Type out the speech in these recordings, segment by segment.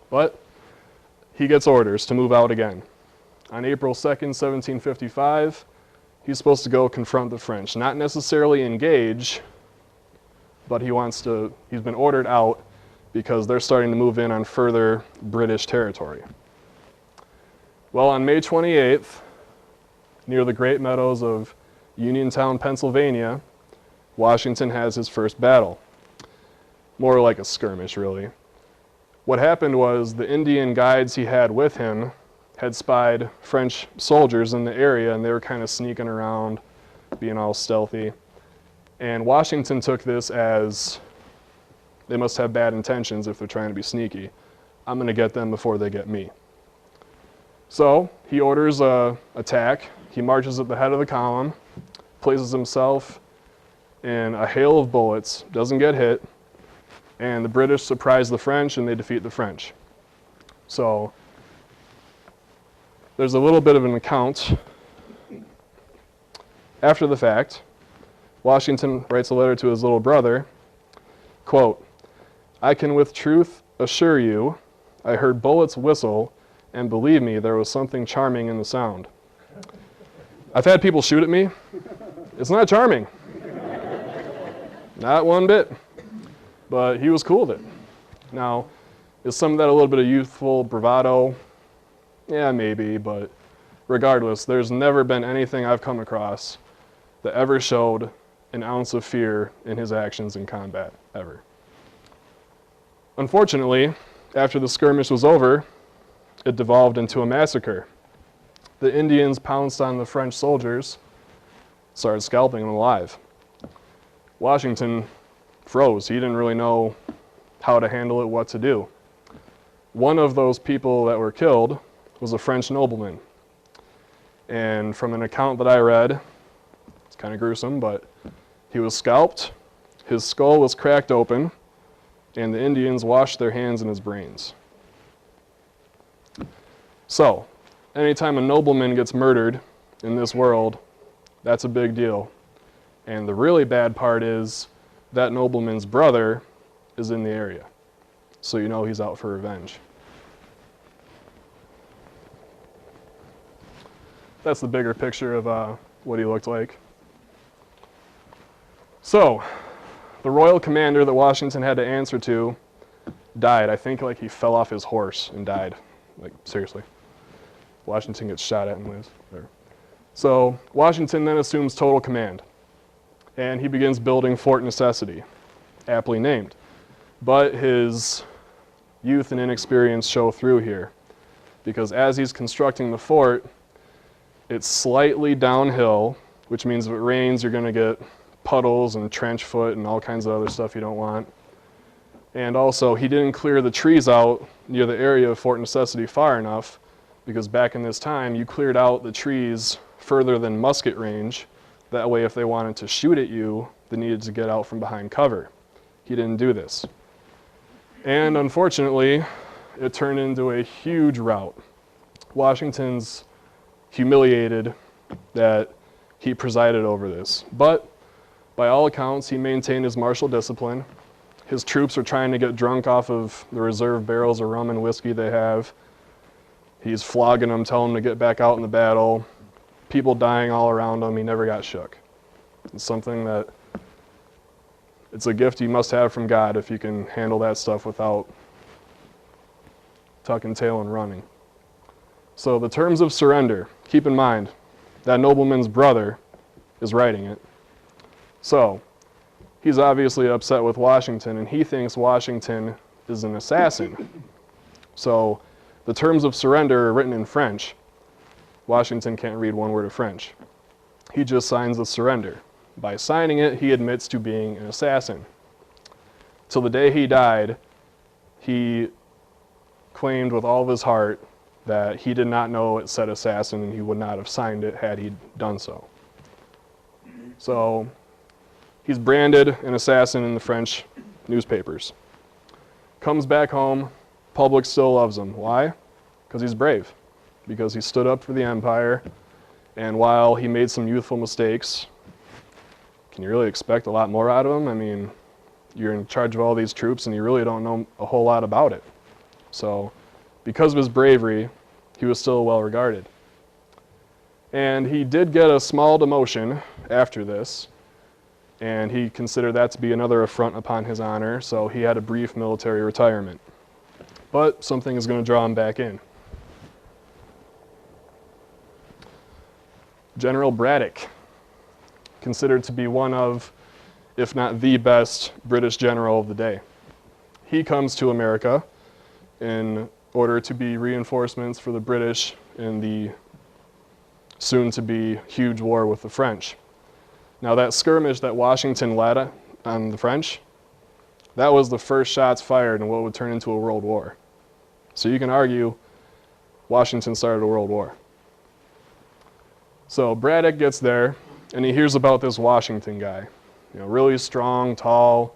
But he gets orders to move out again. On April 2nd, 1755, he's supposed to go confront the French. Not necessarily engage, but he's been ordered out because they're starting to move in on further British territory. Well, on May 28th, near the Great Meadows of Uniontown, Pennsylvania, Washington has his first battle. More like a skirmish, really. What happened was the Indian guides he had with him had spied French soldiers in the area, and they were kind of sneaking around, being all stealthy. And Washington took this as, they must have bad intentions if they're trying to be sneaky. I'm going to get them before they get me. So he orders an attack. He marches at the head of the column, places himself in a hail of bullets, doesn't get hit, and the British surprise the French and they defeat the French. So there's a little bit of an account. After the fact, Washington writes a letter to his little brother, quote, "I can with truth assure you, I heard bullets whistle, and believe me, there was something charming in the sound. I've had people shoot at me. It's not charming. Not one bit." But he was cool with it. Now, is some of that a little bit of youthful bravado? Yeah, maybe, but regardless, there's never been anything I've come across that ever showed an ounce of fear in his actions in combat, ever. Unfortunately, after the skirmish was over, it devolved into a massacre. The Indians pounced on the French soldiers, started scalping them alive. Washington froze. He didn't really know how to handle it, what to do. One of those people that were killed was a French nobleman. And from an account that I read, it's kind of gruesome, but he was scalped, his skull was cracked open, and the Indians washed their hands and his brains. So, anytime a nobleman gets murdered in this world, that's a big deal. And the really bad part is that nobleman's brother is in the area. So you know he's out for revenge. That's the bigger picture of what he looked like. So, the royal commander that Washington had to answer to died. I think like he fell off his horse and died. Like, seriously. Washington gets shot at and lives. There. So, Washington then assumes total command. And he begins building Fort Necessity, aptly named. But his youth and inexperience show through here, because as he's constructing the fort, it's slightly downhill, which means if it rains, you're going to get puddles and trench foot and all kinds of other stuff you don't want. And also, he didn't clear the trees out near the area of Fort Necessity far enough, because back in this time, you cleared out the trees further than musket range. That way, if they wanted to shoot at you, they needed to get out from behind cover. He didn't do this. And unfortunately, it turned into a huge rout. Washington's humiliated that he presided over this. But by all accounts, he maintained his martial discipline. His troops are trying to get drunk off of the reserve barrels of rum and whiskey they have. He's flogging them, telling them to get back out in the battle. People dying all around him. He never got shook. It's something that, it's a gift you must have from God if you can handle that stuff without tucking tail and running. So the terms of surrender, keep in mind, that nobleman's brother is writing it. So he's obviously upset with Washington, and he thinks Washington is an assassin. So the terms of surrender are written in French. Washington can't read one word of French. He just signs the surrender. By signing it, he admits to being an assassin. Till the day he died, he claimed with all of his heart that he did not know it said assassin, and he would not have signed it had he done so. So he's branded an assassin in the French newspapers. Comes back home, public still loves him. Why? Because he's brave. Because he stood up for the empire, and while he made some youthful mistakes, can you really expect a lot more out of him? I mean, you're in charge of all these troops and you really don't know a whole lot about it. So because of his bravery, he was still well regarded. And he did get a small demotion after this, and he considered that to be another affront upon his honor, so he had a brief military retirement. But something is going to draw him back in. General Braddock, considered to be one of, if not the best, British general of the day. He comes to America in order to be reinforcements for the British in the soon-to-be huge war with the French. Now that skirmish that Washington led on the French, that was the first shots fired in what would turn into a world war. So you can argue Washington started a world war. So Braddock gets there, and he hears about this Washington guy. You know, really strong, tall,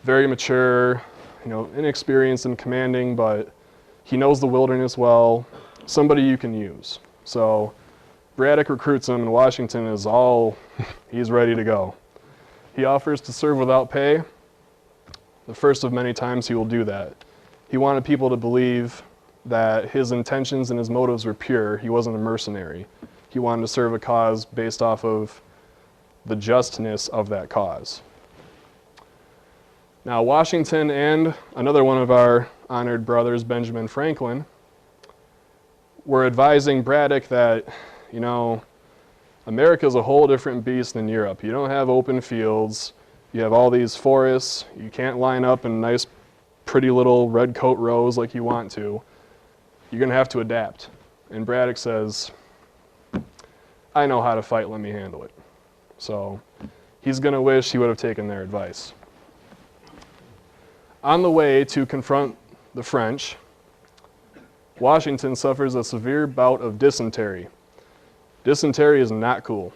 very mature, you know, inexperienced and commanding, but he knows the wilderness well, somebody you can use. So Braddock recruits him, and Washington is he's ready to go. He offers to serve without pay. The first of many times he will do that. He wanted people to believe that his intentions and his motives were pure. He wasn't a mercenary. He wanted to serve a cause based off of the justness of that cause. Now, Washington and another one of our honored brothers, Benjamin Franklin, were advising Braddock that, you know, America's a whole different beast than Europe. You don't have open fields. You have all these forests. You can't line up in nice, pretty little red coat rows like you want to. You're going to have to adapt. And Braddock says, I know how to fight, let me handle it. So he's going to wish he would have taken their advice. On the way to confront the French, Washington suffers a severe bout of dysentery. Dysentery is not cool.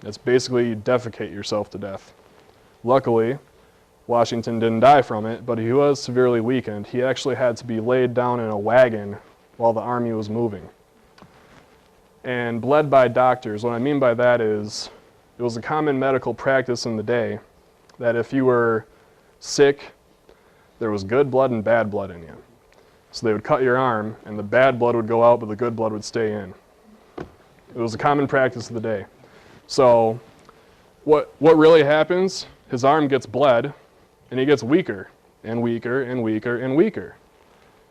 It's basically you defecate yourself to death. Luckily, Washington didn't die from it, but he was severely weakened. He actually had to be laid down in a wagon while the army was moving and bled by doctors. What I mean by that is it was a common medical practice in the day that if you were sick, there was good blood and bad blood in you. So they would cut your arm, and the bad blood would go out, but the good blood would stay in. It was a common practice of the day. So what really happens, his arm gets bled, and he gets weaker and weaker and weaker and weaker.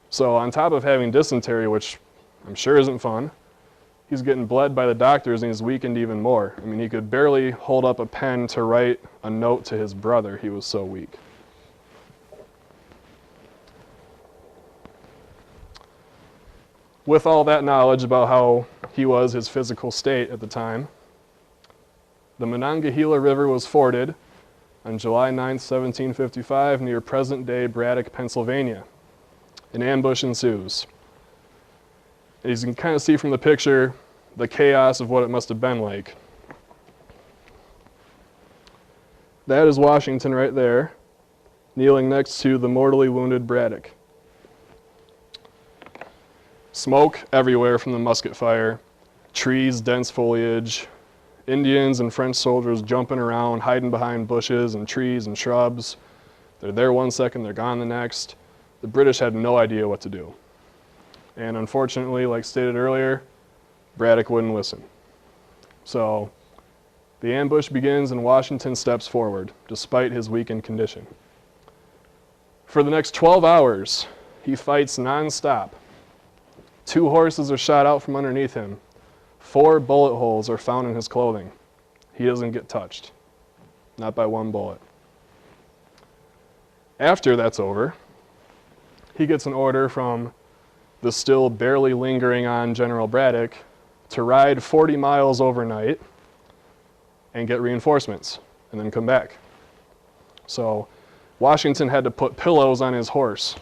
So on top of having dysentery, which I'm sure isn't fun, he's getting bled by the doctors, and he's weakened even more. I mean, he could barely hold up a pen to write a note to his brother. He was so weak. With all that knowledge about how he was, his physical state at the time, the Monongahela River was forded on July 9, 1755, near present-day Braddock, Pennsylvania. An ambush ensues. As you can kind of see from the picture, the chaos of what it must have been like. That is Washington right there, kneeling next to the mortally wounded Braddock. Smoke everywhere from the musket fire, trees, dense foliage, Indians and French soldiers jumping around, hiding behind bushes and trees and shrubs. They're there one second, they're gone the next. The British had no idea what to do. And unfortunately, like stated earlier, Braddock wouldn't listen. So the ambush begins and Washington steps forward, despite his weakened condition. For the next 12 hours, he fights nonstop. 2 horses are shot out from underneath him. 4 bullet holes are found in his clothing. He doesn't get touched, not by one bullet. After that's over, he gets an order from the still barely lingering on General Braddock to ride 40 miles overnight and get reinforcements and then come back. So Washington had to put pillows on his horse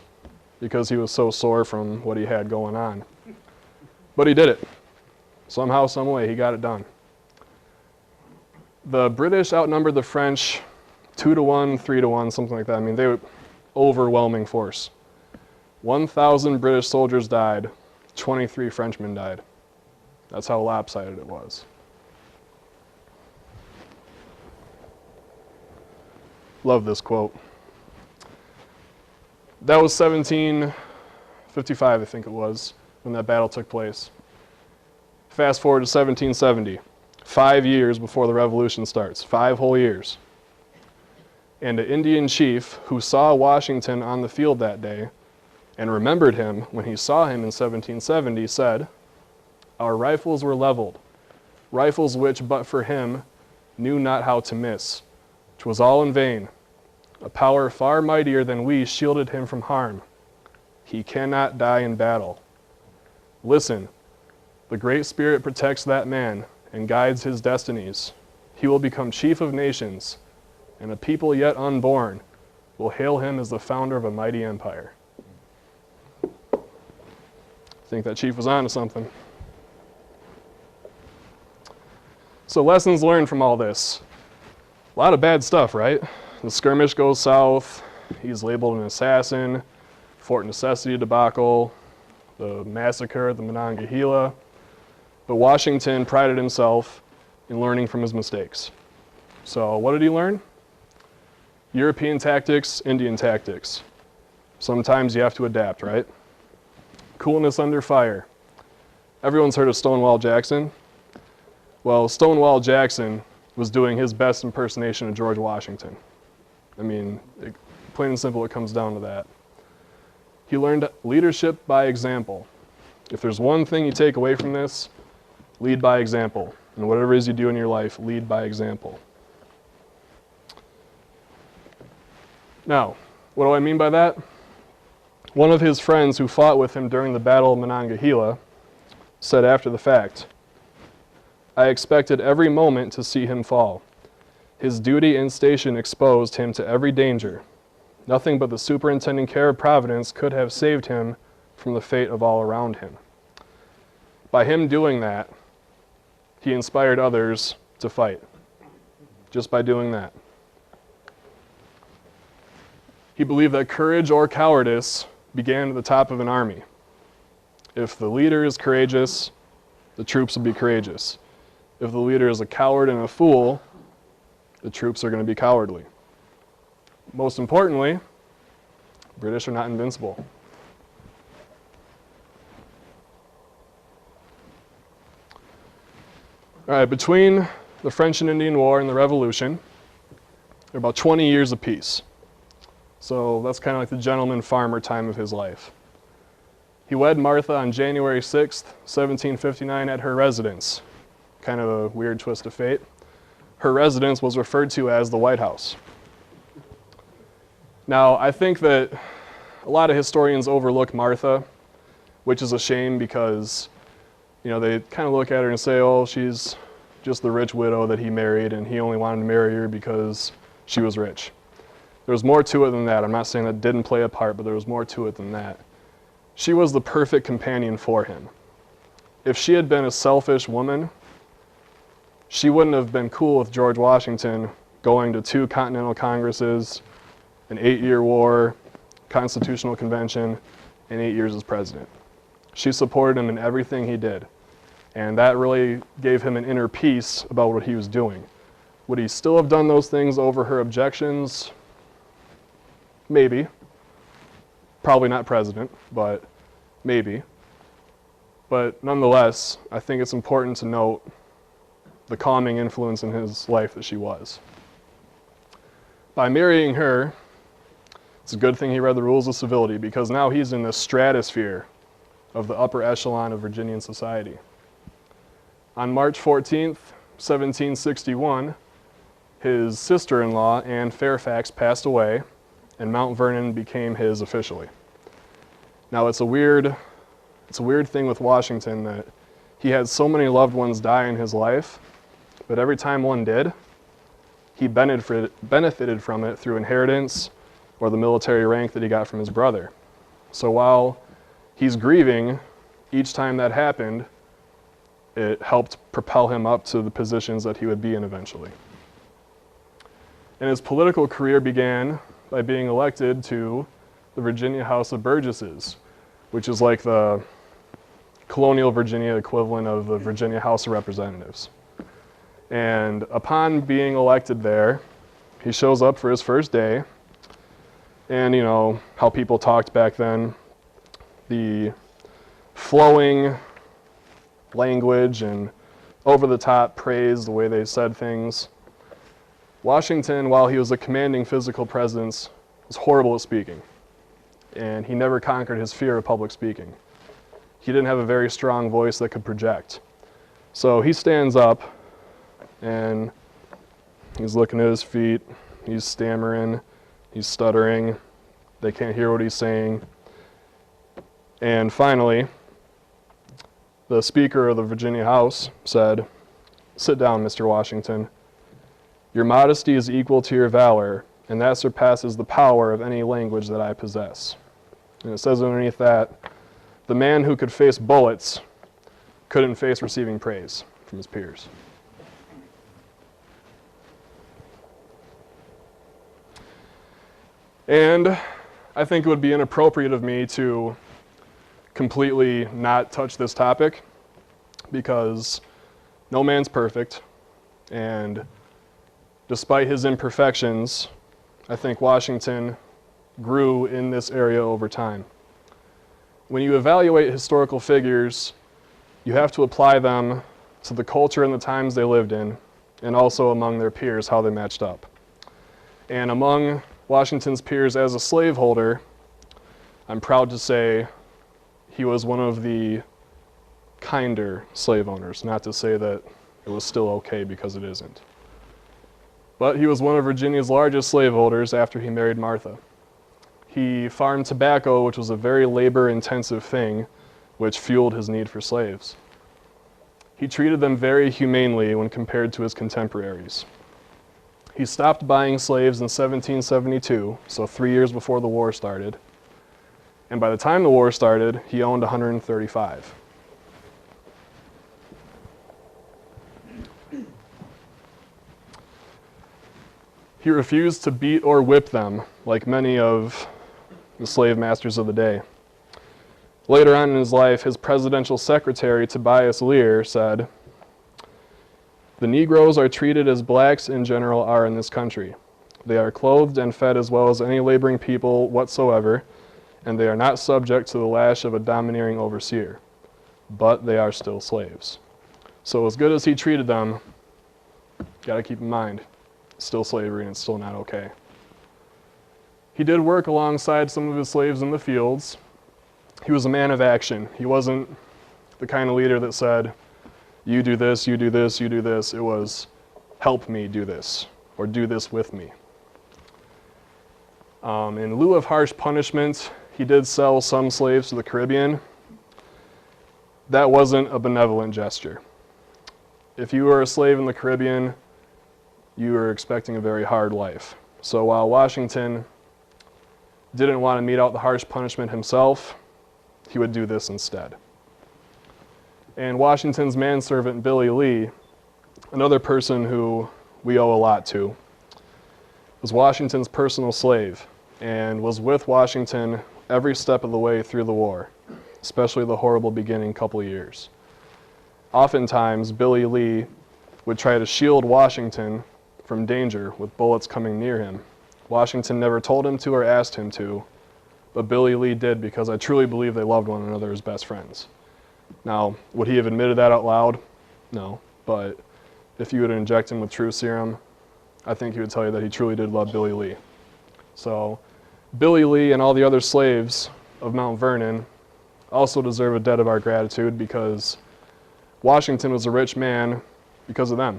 because he was so sore from what he had going on. But he did it. Somehow, some way, he got it done. The British outnumbered the French 2-1, 3-1, something like that. I mean, they were overwhelming force. 1,000 British soldiers died, 23 Frenchmen died. That's how lopsided it was. Love this quote. That was 1755, I think it was, when that battle took place. Fast forward to 1770, 5 years before the Revolution starts, 5 whole years. And an Indian chief who saw Washington on the field that day and remembered him when he saw him in 1770 said, "Our rifles were leveled, rifles which but for him knew not how to miss. 'Twas all in vain. A power far mightier than we shielded him from harm. He cannot die in battle. Listen, the Great Spirit protects that man and guides his destinies. He will become chief of nations, and a people yet unborn will hail him as the founder of a mighty empire." I think that chief was onto something. So lessons learned from all this. A lot of bad stuff, right? The skirmish goes south. He's labeled an assassin. Fort Necessity debacle. The massacre at the Monongahela. But Washington prided himself in learning from his mistakes. So what did he learn? European tactics, Indian tactics. Sometimes you have to adapt, right? Coolness under fire. Everyone's heard of Stonewall Jackson. Well, Stonewall Jackson was doing his best impersonation of George Washington. I mean, plain and simple, it comes down to that. He learned leadership by example. If there's one thing you take away from this, lead by example. And whatever it is you do in your life, lead by example. Now, what do I mean by that? One of his friends who fought with him during the Battle of Monongahela said after the fact, "I expected every moment to see him fall. His duty and station exposed him to every danger. Nothing but the superintending care of Providence could have saved him from the fate of all around him." By him doing that, he inspired others to fight, just by doing that. He believed that courage or cowardice began at the top of an army. If the leader is courageous, the troops will be courageous. If the leader is a coward and a fool, the troops are going to be cowardly. Most importantly, British are not invincible. All right, between the French and Indian War and the Revolution, there are about 20 years of peace. So that's kind of like the gentleman farmer time of his life. He wed Martha on January 6th, 1759 at her residence. Kind of a weird twist of fate. Her residence was referred to as the White House. Now, I think that a lot of historians overlook Martha, which is a shame because, you know, they kind of look at her and say, oh, she's just the rich widow that he married and he only wanted to marry her because she was rich. There was more to it than that. I'm not saying that didn't play a part, but there was more to it than that. She was the perfect companion for him. If she had been a selfish woman, she wouldn't have been cool with George Washington going to 2 Continental Congresses, an 8-year war, Constitutional Convention, and 8 years as president. She supported him in everything he did. And that really gave him an inner peace about what he was doing. Would he still have done those things over her objections? Maybe. Probably not president, but maybe. But nonetheless, I think it's important to note the calming influence in his life that she was. By marrying her, it's a good thing he read the rules of civility because now he's in the stratosphere of the upper echelon of Virginian society. On March 14th, 1761, his sister-in-law, Anne Fairfax, passed away, and Mount Vernon became his officially. Now, it's a weird thing with Washington that he had so many loved ones die in his life, but every time one did, he benefited from it through inheritance or the military rank that he got from his brother. So while he's grieving, each time that happened, it helped propel him up to the positions that he would be in eventually. And his political career began by being elected to the Virginia House of Burgesses, which is like the colonial Virginia equivalent of the Virginia House of Representatives. And upon being elected there, he shows up for his first day, and you know how people talked back then, the flowing language and over-the-top praise, the way they said things. Washington, while he was a commanding physical presence, was horrible at speaking, and he never conquered his fear of public speaking. He didn't have a very strong voice that could project. So he stands up, and he's looking at his feet, he's stammering, he's stuttering, they can't hear what he's saying. And finally, the Speaker of the Virginia House said, "Sit down, Mr. Washington. Your modesty is equal to your valor, and that surpasses the power of any language that I possess." And it says underneath that, the man who could face bullets couldn't face receiving praise from his peers. And I think it would be inappropriate of me to completely not touch this topic, because no man's perfect, and despite his imperfections, I think Washington grew in this area over time. When you evaluate historical figures, you have to apply them to the culture and the times they lived in, and also among their peers, how they matched up. And among Washington's peers as a slaveholder, I'm proud to say he was one of the kinder slave owners, not to say that it was still okay, because it isn't. But he was one of Virginia's largest slaveholders after he married Martha. He farmed tobacco, which was a very labor-intensive thing, which fueled his need for slaves. He treated them very humanely when compared to his contemporaries. He stopped buying slaves in 1772, so 3 years before the war started. And by the time the war started, he owned 135. He refused to beat or whip them, like many of the slave masters of the day. Later on in his life, his presidential secretary, Tobias Lear, said, "The Negroes are treated as blacks in general are in this country. They are clothed and fed as well as any laboring people whatsoever, and they are not subject to the lash of a domineering overseer. But they are still slaves." So as good as he treated them, gotta keep in mind, it's still slavery and it's still not okay. He did work alongside some of his slaves in the fields. He was a man of action. He wasn't the kind of leader that said, "You do this, you do this, you do this." It was, "Help me do this," or "Do this with me." In lieu of harsh punishment, he did sell some slaves to the Caribbean. That wasn't a benevolent gesture. If you were a slave in the Caribbean, you were expecting a very hard life. So while Washington didn't want to mete out the harsh punishment himself, he would do this instead. And Washington's manservant, Billy Lee, another person who we owe a lot to, was Washington's personal slave and was with Washington every step of the way through the war, especially the horrible beginning couple years. Oftentimes, Billy Lee would try to shield Washington from danger with bullets coming near him. Washington never told him to or asked him to, but Billy Lee did, because I truly believe they loved one another as best friends. Now, would he have admitted that out loud? No, but if you were to inject him with true serum, I think he would tell you that he truly did love Billy Lee. So Billy Lee and all the other slaves of Mount Vernon also deserve a debt of our gratitude, because Washington was a rich man because of them.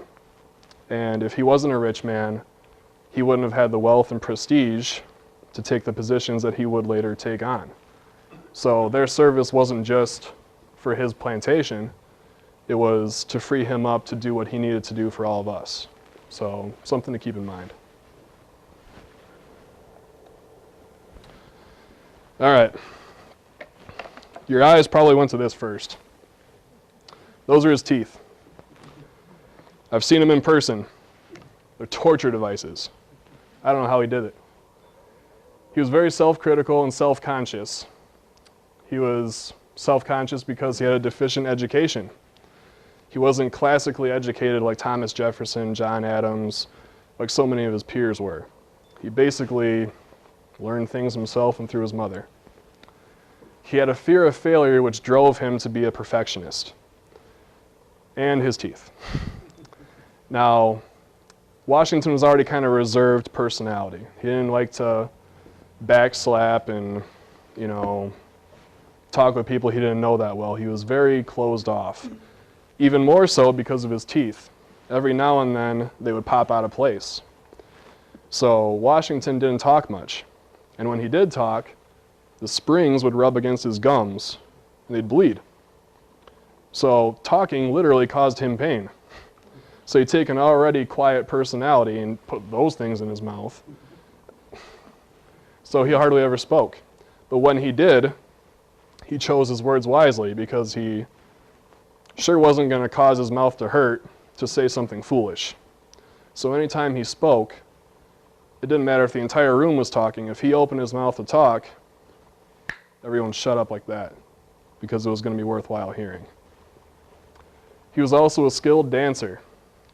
And if he wasn't a rich man, he wouldn't have had the wealth and prestige to take the positions that he would later take on. So their service wasn't just for his plantation, it was to free him up to do what he needed to do for all of us. So something to keep in mind. All right. Your eyes probably went to this first. Those are his teeth. I've seen them in person. They're torture devices. I don't know how he did it. He was very self-critical and self-conscious. He was self-conscious because he had a deficient education. He wasn't classically educated like Thomas Jefferson, John Adams, like so many of his peers were. He basically learned things himself and through his mother. He had a fear of failure which drove him to be a perfectionist. And his teeth. Now, Washington was already kind of a reserved personality. He didn't like to backslap and, talk with people he didn't know that well. He was very closed off. Even more so because of his teeth. Every now and then, they would pop out of place. So Washington didn't talk much. And when he did talk, the springs would rub against his gums, and they'd bleed. So talking literally caused him pain. So he'd take an already quiet personality and put those things in his mouth. So he hardly ever spoke. But when he did, he chose his words wisely because he sure wasn't going to cause his mouth to hurt to say something foolish. So anytime he spoke, it didn't matter if the entire room was talking. If he opened his mouth to talk, everyone shut up like that because it was going to be worthwhile hearing. He was also a skilled dancer.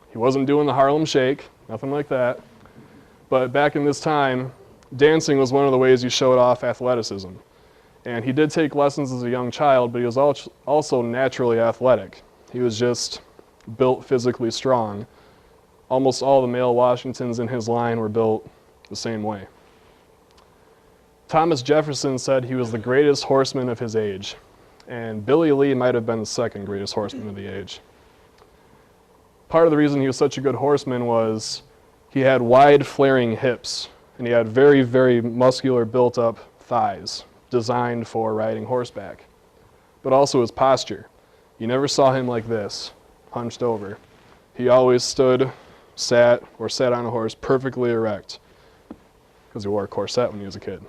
He wasn't doing the Harlem Shake, nothing like that. But back in this time, dancing was one of the ways you showed off athleticism. And he did take lessons as a young child, but he was also naturally athletic. He was just built physically strong. Almost all the male Washingtons in his line were built the same way. Thomas Jefferson said he was the greatest horseman of his age, and Billy Lee might have been the second greatest horseman of the age. Part of the reason he was such a good horseman was he had wide flaring hips, and he had very, very muscular built-up thighs, designed for riding horseback, but also his posture. You never saw him like this, hunched over. He always stood, sat on a horse perfectly erect, because he wore a corset when he was a kid.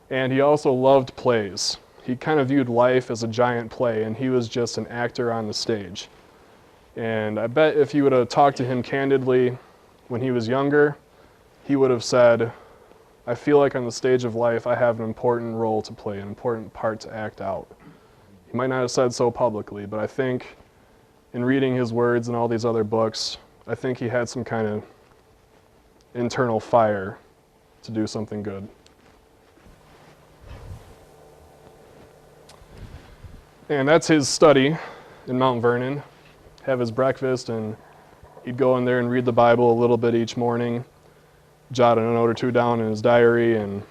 And he also loved plays. He kind of viewed life as a giant play, and he was just an actor on the stage. And I bet if you would have talked to him candidly when he was younger, he would have said, I feel like on the stage of life I have an important role to play, an important part to act out. He might not have said so publicly, but I think in reading his words and all these other books, I think he had some kind of internal fire to do something good. And that's his study in Mount Vernon. Have his breakfast, and he'd go in there and read the Bible a little bit each morning, jot a note or two down in his diary, and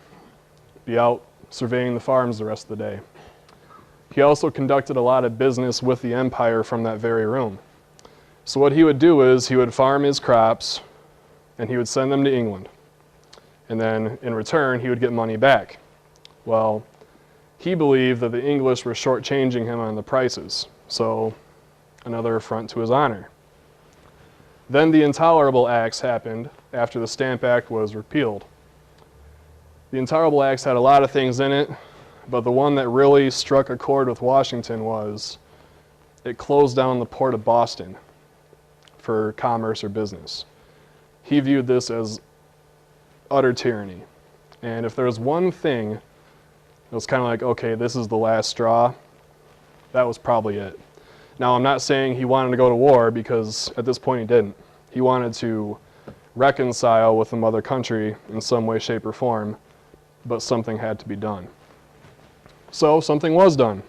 be out surveying the farms the rest of the day. He also conducted a lot of business with the empire from that very room. So what he would do is he would farm his crops, and he would send them to England. And then in return, he would get money back. Well, he believed that the English were shortchanging him on the prices, so another affront to his honor. Then the Intolerable Acts happened after the Stamp Act was repealed. The Intolerable Acts had a lot of things in it, but the one that really struck a chord with Washington was it closed down the port of Boston for commerce or business. He viewed this as utter tyranny. And if there was one thing it was kind of like, okay, this is the last straw, that was probably it. Now, I'm not saying he wanted to go to war, because at this point he didn't. He wanted to reconcile with the mother country in some way, shape, or form, but something had to be done. So something was done,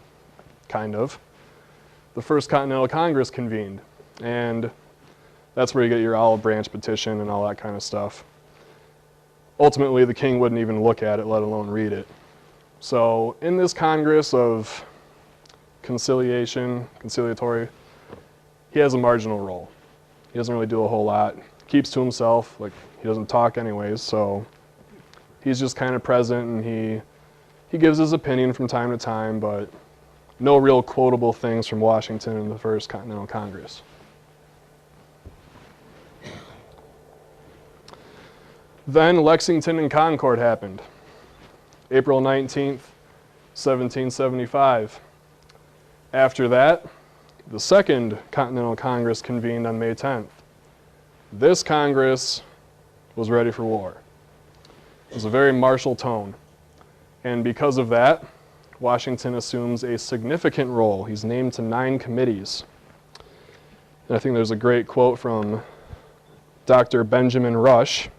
kind of. The First Continental Congress convened, and that's where you get your olive branch petition and all that kind of stuff. Ultimately, the king wouldn't even look at it, let alone read it. So in this Congress of conciliatory, he has a marginal role. He doesn't really do a whole lot. Keeps to himself, like he doesn't talk anyways, so he's just kind of present, and he gives his opinion from time to time, but no real quotable things from Washington in the First Continental Congress. Then Lexington and Concord happened. April 19th, 1775. After that, the Second Continental Congress convened on May 10th. This Congress was ready for war. It was a very martial tone. And because of that, Washington assumes a significant role. He's named to 9 committees. And I think there's a great quote from Dr. Benjamin Rush,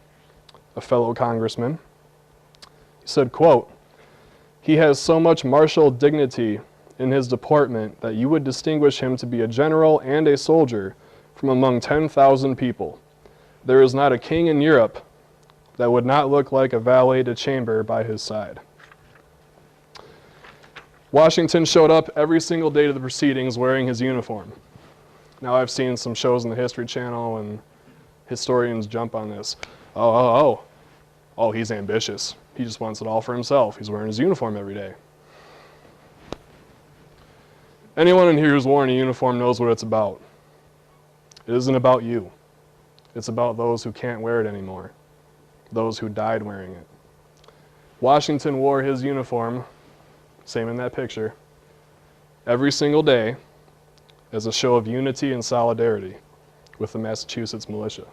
a fellow congressman. He said, quote, "He has so much martial dignity in his deportment that you would distinguish him to be a general and a soldier from among 10,000 people. There is not a king in Europe that would not look like a valet de chambre by his side." Washington showed up every single day to the proceedings wearing his uniform. Now I've seen some shows on the History Channel and historians jump on this. Oh, he's ambitious. He just wants it all for himself. He's wearing his uniform every day. Anyone in here who's worn a uniform knows what it's about. It isn't about you. It's about those who can't wear it anymore, those who died wearing it. Washington wore his uniform, same in that picture, every single day as a show of unity and solidarity with the Massachusetts militia.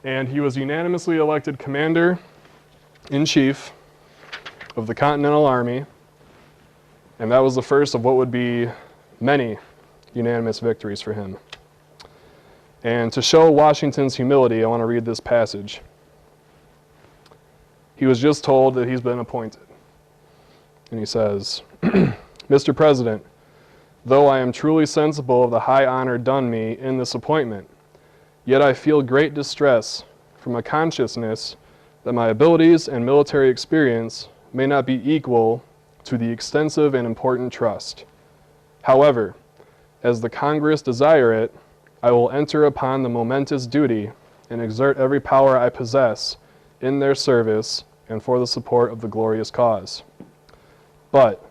And he was unanimously elected Commander-in-Chief of the Continental Army, and that was the first of what would be many unanimous victories for him. And to show Washington's humility, I want to read this passage. He was just told that he's been appointed. And he says, "Mr. President, though I am truly sensible of the high honor done me in this appointment, yet I feel great distress from a consciousness that my abilities and military experience may not be equal to the extensive and important trust. However, as the Congress desire it, I will enter upon the momentous duty and exert every power I possess in their service and for the support of the glorious cause. But,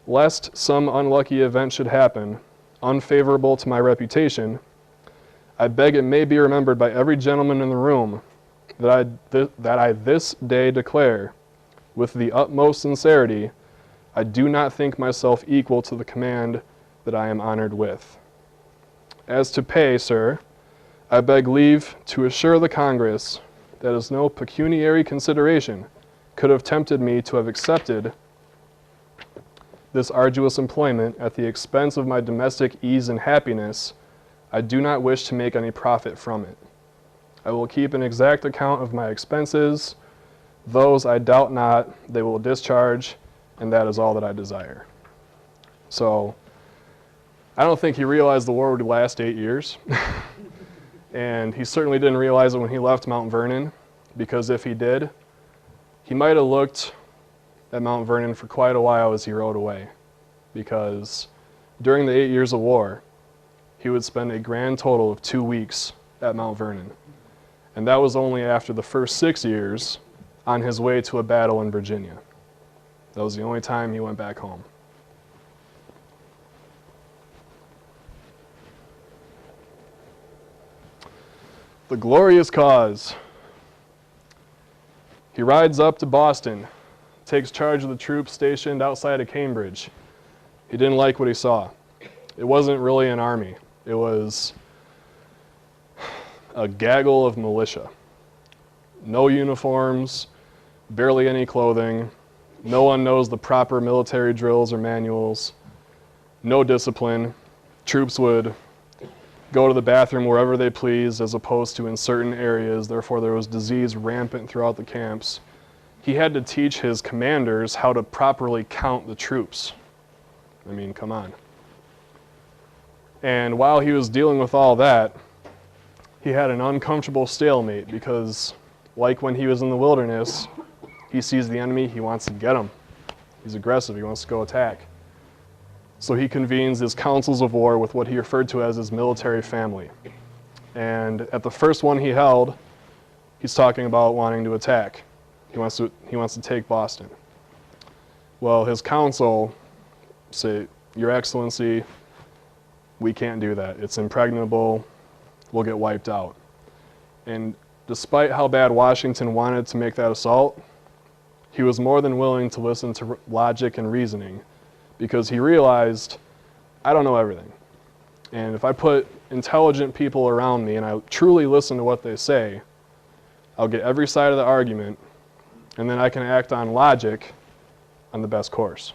lest some unlucky event should happen, unfavorable to my reputation, I beg it may be remembered by every gentleman in the room that I this day declare, with the utmost sincerity, I do not think myself equal to the command that I am honored with. As to pay, sir, I beg leave to assure the Congress that as no pecuniary consideration could have tempted me to have accepted this arduous employment at the expense of my domestic ease and happiness, I do not wish to make any profit from it. I will keep an exact account of my expenses. Those I doubt not they will discharge, and that is all that I desire." So, I don't think he realized the war would last 8 years. And he certainly didn't realize it when he left Mount Vernon, because if he did, he might have looked at Mount Vernon for quite a while as he rode away. Because during the 8 years of war, he would spend a grand total of 2 weeks at Mount Vernon. And that was only after the first 6 years on his way to a battle in Virginia. That was the only time he went back home. The glorious cause. He rides up to Boston, takes charge of the troops stationed outside of Cambridge. He didn't like what he saw. It wasn't really an army. It was a gaggle of militia. No uniforms, barely any clothing. No one knows the proper military drills or manuals. No discipline. Troops would go to the bathroom wherever they pleased as opposed to in certain areas. Therefore, there was disease rampant throughout the camps. He had to teach his commanders how to properly count the troops. I mean, come on. And while he was dealing with all that, he had an uncomfortable stalemate because, like when he was in the wilderness, he sees the enemy, he wants to get him. He's aggressive, he wants to go attack. So he convenes his councils of war with what he referred to as his military family. And at the first one he held, he's talking about wanting to attack. He wants to take Boston. Well, his council say, Your Excellency, we can't do that. It's impregnable. We'll get wiped out. And despite how bad Washington wanted to make that assault, he was more than willing to listen to logic and reasoning, because he realized, I don't know everything. And if I put intelligent people around me and I truly listen to what they say, I'll get every side of the argument, and then I can act on logic on the best course.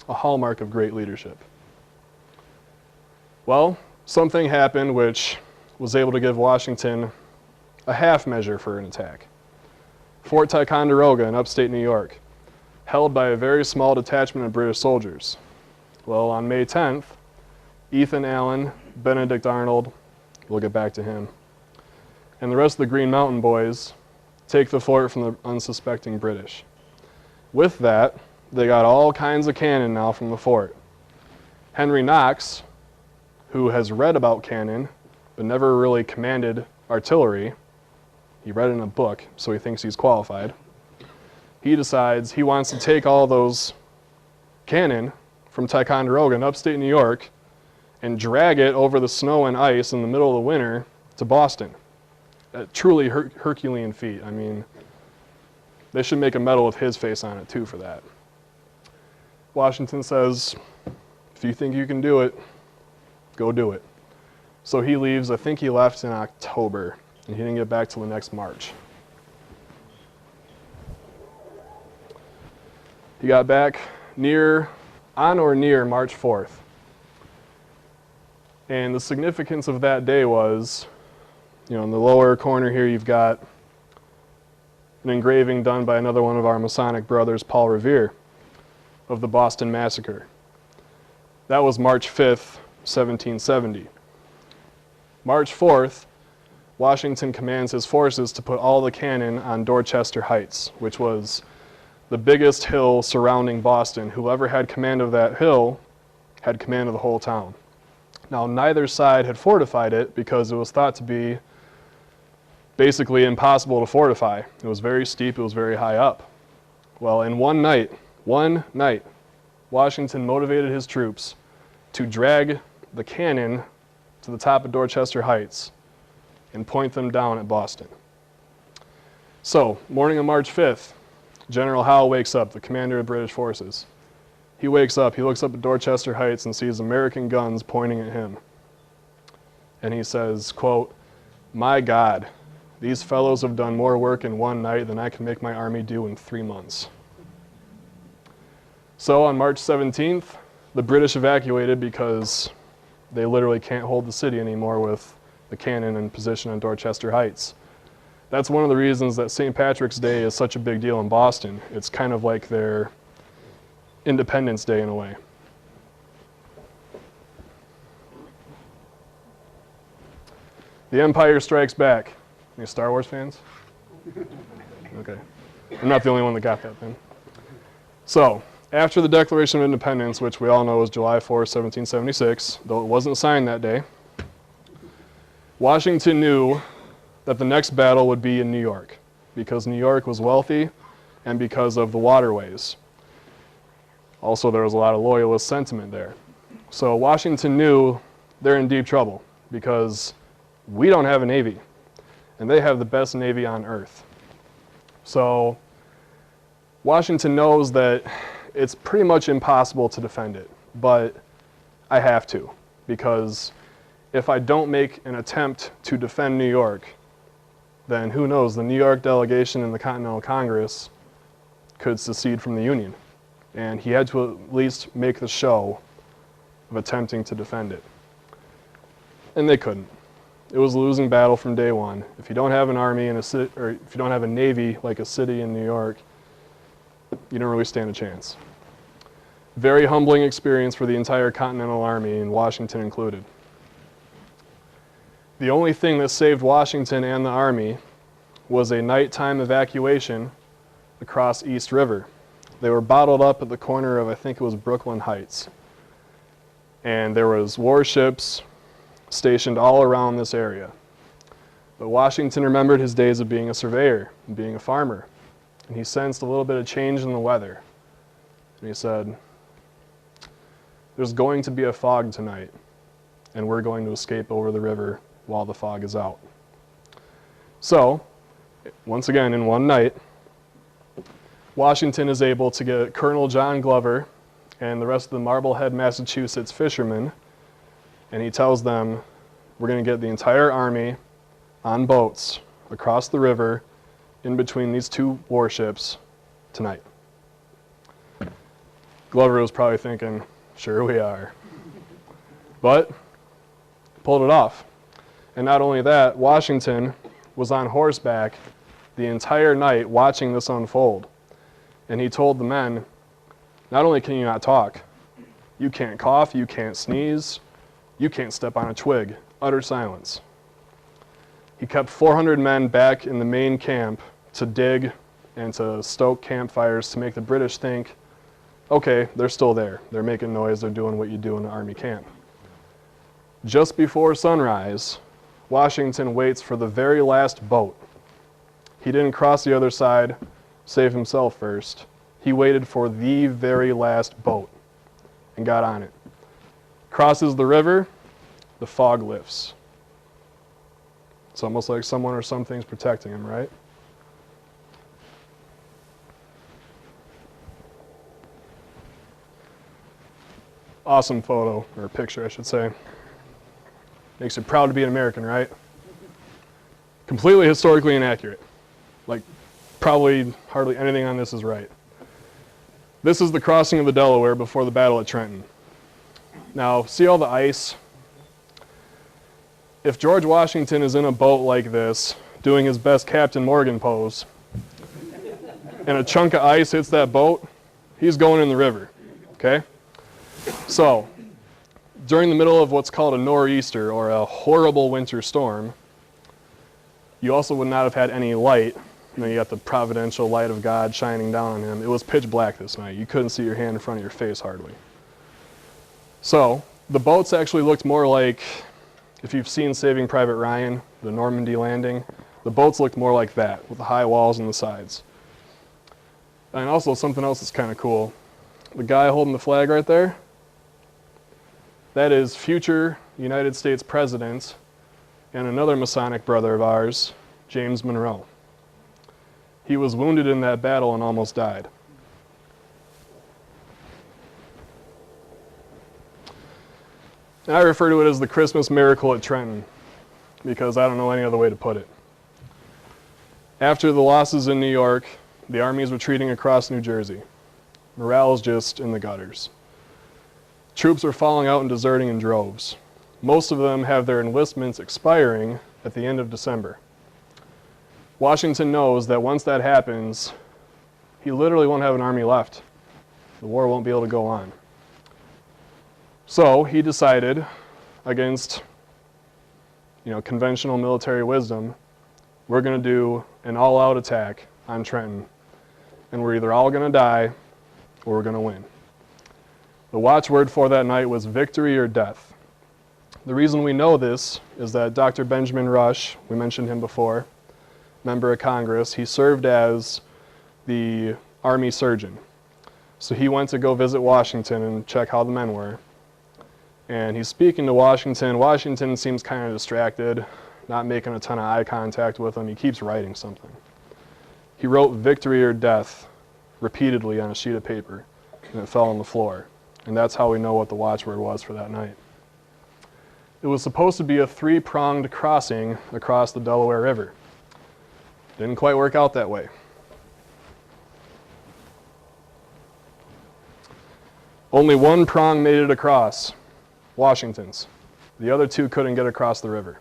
A hallmark of great leadership. Well, something happened which was able to give Washington a half measure for an attack. Fort Ticonderoga in upstate New York, held by a very small detachment of British soldiers. Well, on May 10th, Ethan Allen, Benedict Arnold, we'll get back to him, and the rest of the Green Mountain Boys take the fort from the unsuspecting British. With that, they got all kinds of cannon now from the fort. Henry Knox, who has read about cannon but never really commanded artillery, he read it in a book, so he thinks he's qualified. He decides he wants to take all those cannon from Ticonderoga in upstate New York and drag it over the snow and ice in the middle of the winter to Boston. A truly Herculean feat. I mean, they should make a medal with his face on it too for that. Washington says, if you think you can do it, go do it. So he leaves. I think he left in October, and he didn't get back till the next March. He got back on or near March 4th. And the significance of that day was, in the lower corner here you've got an engraving done by another one of our Masonic brothers, Paul Revere, of the Boston Massacre. That was March 5th, 1770. March 4th, Washington commands his forces to put all the cannon on Dorchester Heights, which was the biggest hill surrounding Boston. Whoever had command of that hill had command of the whole town. Now, neither side had fortified it because it was thought to be basically impossible to fortify. It was very steep, it was very high up. Well, in one night, Washington motivated his troops to drag the cannon to the top of Dorchester Heights and point them down at Boston. So, morning of March 5th, General Howe wakes up, the commander of British forces. He wakes up, he looks up at Dorchester Heights and sees American guns pointing at him. And he says, quote, "My God, these fellows have done more work in one night than I can make my army do in 3 months." So on March 17th, the British evacuated because they literally can't hold the city anymore with the cannon in position on Dorchester Heights. That's one of the reasons that St. Patrick's Day is such a big deal in Boston. It's kind of like their Independence Day in a way. The Empire Strikes Back. Any Star Wars fans? Okay. I'm not the only one that got that then. So, after the Declaration of Independence, which we all know was July 4, 1776, though it wasn't signed that day, Washington knew that the next battle would be in New York, because New York was wealthy and because of the waterways. Also, there was a lot of loyalist sentiment there. So Washington knew they're in deep trouble because we don't have a navy, and they have the best navy on earth. So Washington knows that it's pretty much impossible to defend it, but I have to, because if I don't make an attempt to defend New York, then who knows, the New York delegation in the Continental Congress could secede from the Union. And he had to at least make the show of attempting to defend it. And they couldn't. It was a losing battle from day one. If you don't have an army in a city, or if you don't have a navy like a city in New York, you don't really stand a chance. Very humbling experience for the entire Continental Army, and Washington included. The only thing that saved Washington and the Army was a nighttime evacuation across East River. They were bottled up at the corner of, I think it was Brooklyn Heights. and there was warships stationed all around this area. But Washington remembered his days of being a surveyor and being a farmer, and he sensed a little bit of change in the weather. And he said, there's going to be a fog tonight, and we're going to escape over the river while the fog is out. So, once again, in one night, Washington is able to get Colonel John Glover and the rest of the Marblehead, Massachusetts fishermen, and he tells them, we're going to get the entire army on boats across the river in between these two warships tonight. Glover was probably thinking, sure we are. But pulled it off. And not only that, Washington was on horseback the entire night watching this unfold. And he told the men, not only can you not talk, you can't cough, you can't sneeze, you can't step on a twig. Utter silence. He kept 400 men back in the main camp to dig and to stoke campfires to make the British think, okay, they're still there. They're making noise. They're doing what you do in an army camp. Just before sunrise, Washington waits for the very last boat. He didn't cross the other side, save himself first. He waited for the very last boat and got on it. Crosses the river, the fog lifts. It's almost like someone or something's protecting him, right? Awesome photo, or picture I should say. Makes you proud to be an American, right? Completely historically inaccurate. Like, probably hardly anything on this is right. This is the crossing of the Delaware before the Battle of Trenton. Now, see all the ice? If George Washington is in a boat like this, doing his best Captain Morgan pose, and a chunk of ice hits that boat, he's going in the river, okay? So, during the middle of what's called a nor'easter, or a horrible winter storm, you also would not have had any light. You know, you got the providential light of God shining down on him. It was pitch black this night. You couldn't see your hand in front of your face hardly. So, the boats actually looked more like, if you've seen Saving Private Ryan, the Normandy landing, the boats looked more like that, with the high walls on the sides. And also something else that's kind of cool. The guy holding the flag right there, that is future United States President and another Masonic brother of ours, James Monroe. He was wounded in that battle and almost died. I refer to it as the Christmas miracle at Trenton because I don't know any other way to put it. After the losses in New York, the army is retreating across New Jersey. Morale is just in the gutters. Troops are falling out and deserting in droves. Most of them have their enlistments expiring at the end of December. Washington knows that once that happens, he literally won't have an army left. The war won't be able to go on. So he decided, against conventional military wisdom, we're going to do an all-out attack on Trenton. And we're either all going to die or we're going to win. The watchword for that night was victory or death. The reason we know this is that Dr. Benjamin Rush, we mentioned him before, member of Congress, he served as the Army surgeon. So he went to go visit Washington and check how the men were. And he's speaking to Washington. Washington seems kind of distracted, not making a ton of eye contact with him. He keeps writing something. He wrote victory or death repeatedly on a sheet of paper, and it fell on the floor. And that's how we know what the watchword was for that night. It was supposed to be a three-pronged crossing across the Delaware River. Didn't quite work out that way. Only one prong made it across, Washington's. The other two couldn't get across the river.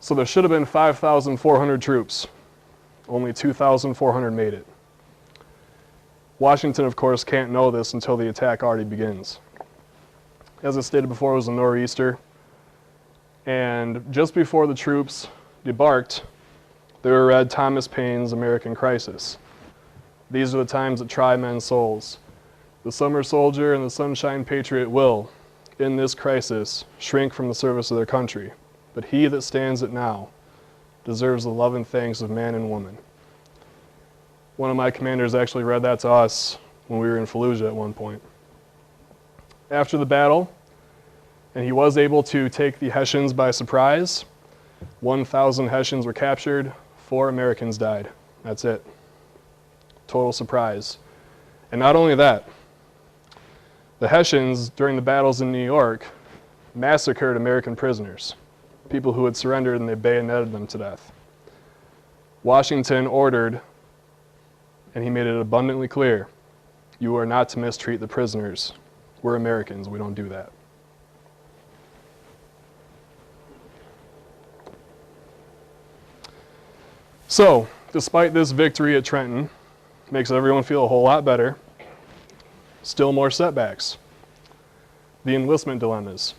So there should have been 5,400 troops. Only 2,400 made it. Washington, of course, can't know this until the attack already begins. As I stated before, it was a nor'easter. And just before the troops debarked, they read Thomas Paine's American Crisis. These are the times that try men's souls. The summer soldier and the sunshine patriot will, in this crisis shrink from the service of their country, but he that stands it now deserves the love and thanks of man and woman. One of my commanders actually read that to us when we were in Fallujah at one point. After the battle, and he was able to take the Hessians by surprise, 1,000 Hessians were captured, 4 Americans died. That's it. Total surprise. And not only that, the Hessians, during the battles in New York, massacred American prisoners, people who had surrendered, and they bayoneted them to death. Washington ordered, and he made it abundantly clear, you are not to mistreat the prisoners. We're Americans, we don't do that. So, despite this victory at Trenton, makes everyone feel a whole lot better, still more setbacks. The enlistment dilemmas.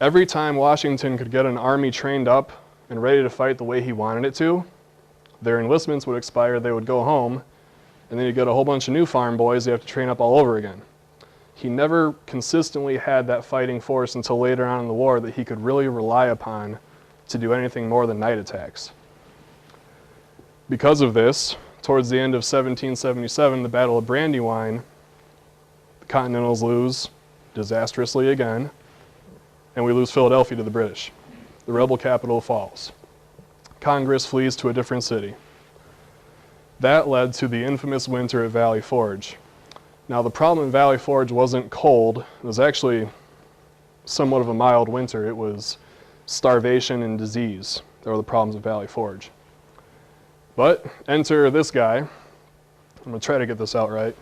Every time Washington could get an army trained up and ready to fight the way he wanted it to, their enlistments would expire, they would go home, and then you'd get a whole bunch of new farm boys you have to train up all over again. He never consistently had that fighting force until later on in the war that he could really rely upon to do anything more than night attacks. Because of this, towards the end of 1777, the Battle of Brandywine, the Continentals lose disastrously again, and we lose Philadelphia to the British. The rebel capital falls. Congress flees to a different city. That led to the infamous winter at Valley Forge. Now, the problem in Valley Forge wasn't cold. It was actually somewhat of a mild winter. It was starvation and disease that were the problems at Valley Forge. But enter this guy. I'm going to try to get this out right.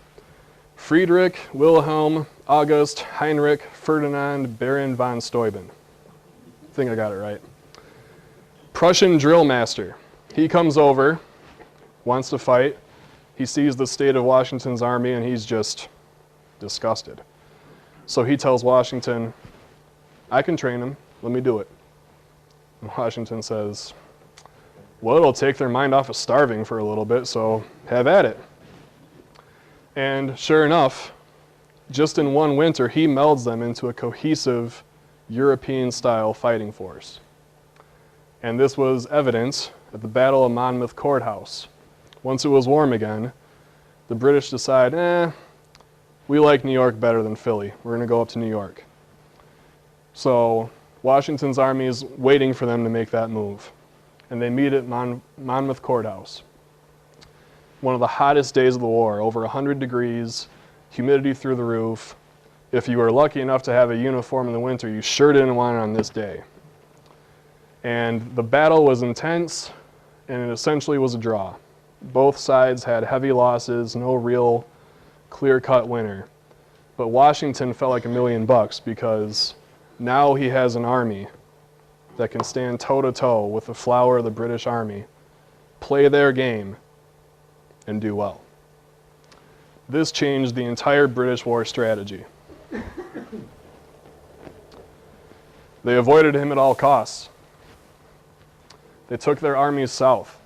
Friedrich Wilhelm August Heinrich Ferdinand Baron von Steuben. I think I got it right. Prussian drill master. He comes over, wants to fight. He sees the state of Washington's army and he's just disgusted. So he tells Washington, I can train them, let me do it. And Washington says, well, it'll take their mind off of starving for a little bit, so have at it. And sure enough, just in one winter, he melds them into a cohesive European-style fighting force. And this was evident at the Battle of Monmouth Courthouse. Once it was warm again, the British decide, we like New York better than Philly. We're going to go up to New York. So Washington's army is waiting for them to make that move. And they meet at Monmouth Courthouse. One of the hottest days of the war, over 100 degrees, humidity through the roof. If you were lucky enough to have a uniform in the winter, you sure didn't want it on this day. And the battle was intense, and it essentially was a draw. Both sides had heavy losses, no real clear-cut winner. But Washington felt like $1,000,000 because now he has an army that can stand toe-to-toe with the flower of the British Army, play their game, and do well. This changed the entire British war strategy. They avoided him at all costs. They took their armies south.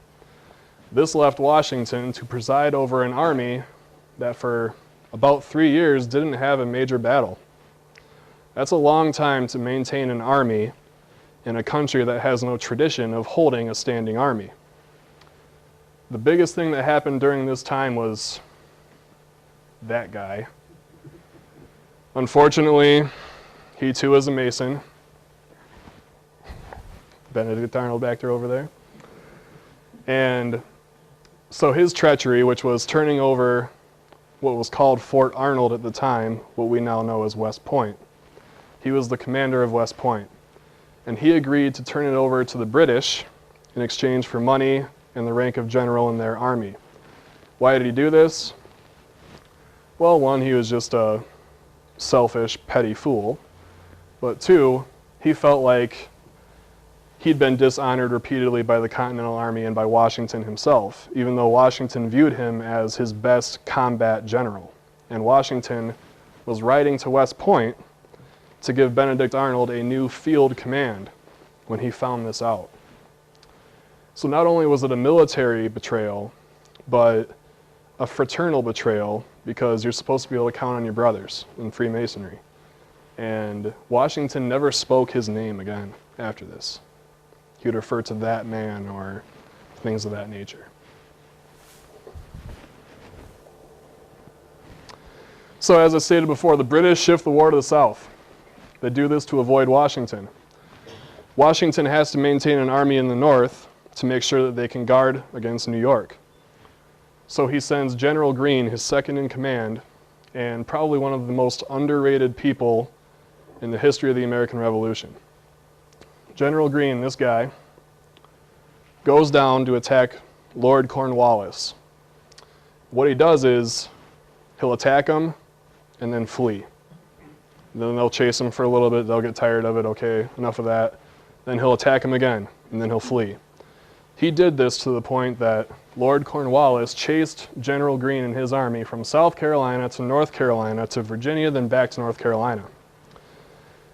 This left Washington to preside over an army that for about 3 years didn't have a major battle. That's a long time to maintain an army in a country that has no tradition of holding a standing army. The biggest thing that happened during this time was that guy. Unfortunately, he too is a Mason. Benedict Arnold back there over there. And so his treachery, which was turning over what was called Fort Arnold at the time, what we now know as West Point. He was the commander of West Point. And he agreed to turn it over to the British in exchange for money and the rank of general in their army. Why did he do this? Well, one, he was just a selfish, petty fool. But two, he felt like he'd been dishonored repeatedly by the Continental Army and by Washington himself, even though Washington viewed him as his best combat general. And Washington was riding to West Point to give Benedict Arnold a new field command when he found this out. So not only was it a military betrayal, but a fraternal betrayal, because you're supposed to be able to count on your brothers in Freemasonry. And Washington never spoke his name again after this. He would refer to that man or things of that nature. So as I stated before, the British shift the war to the south. They do this to avoid Washington. Washington has to maintain an army in the north to make sure that they can guard against New York. So he sends General Greene, his second in command, and probably one of the most underrated people in the history of the American Revolution. General Greene, this guy, goes down to attack Lord Cornwallis. What he does is he'll attack him and then flee. Then they'll chase him for a little bit, they'll get tired of it, okay, enough of that. Then he'll attack him again, and then he'll flee. He did this to the point that Lord Cornwallis chased General Greene and his army from South Carolina to North Carolina to Virginia, then back to North Carolina.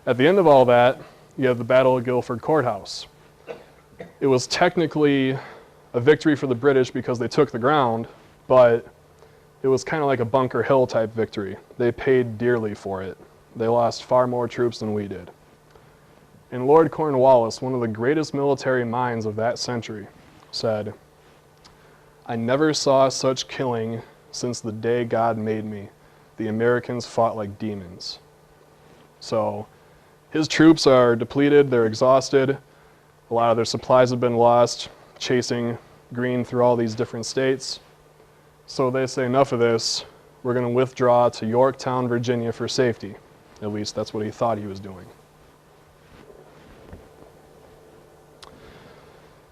At the end of all that, you have the Battle of Guilford Courthouse. It was technically a victory for the British because they took the ground, but it was kind of like a Bunker Hill type victory. They paid dearly for it. They lost far more troops than we did. And Lord Cornwallis, one of the greatest military minds of that century, said, "I never saw such killing since the day God made me. The Americans fought like demons." So his troops are depleted, they're exhausted. A lot of their supplies have been lost, chasing Greene through all these different states. So they say, enough of this, we're going to withdraw to Yorktown, Virginia for safety. At least that's what he thought he was doing.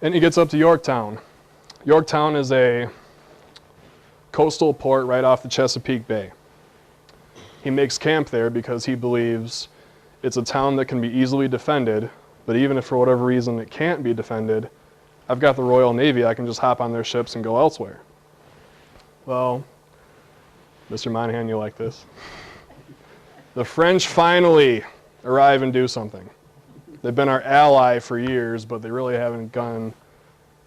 And he gets up to Yorktown. Yorktown is a coastal port right off the Chesapeake Bay. He makes camp there because he believes it's a town that can be easily defended, but even if for whatever reason it can't be defended, I've got the Royal Navy, I can just hop on their ships and go elsewhere. Well, Mr. Monahan, you like this? The French finally arrive and do something. They've been our ally for years, but they really haven't gone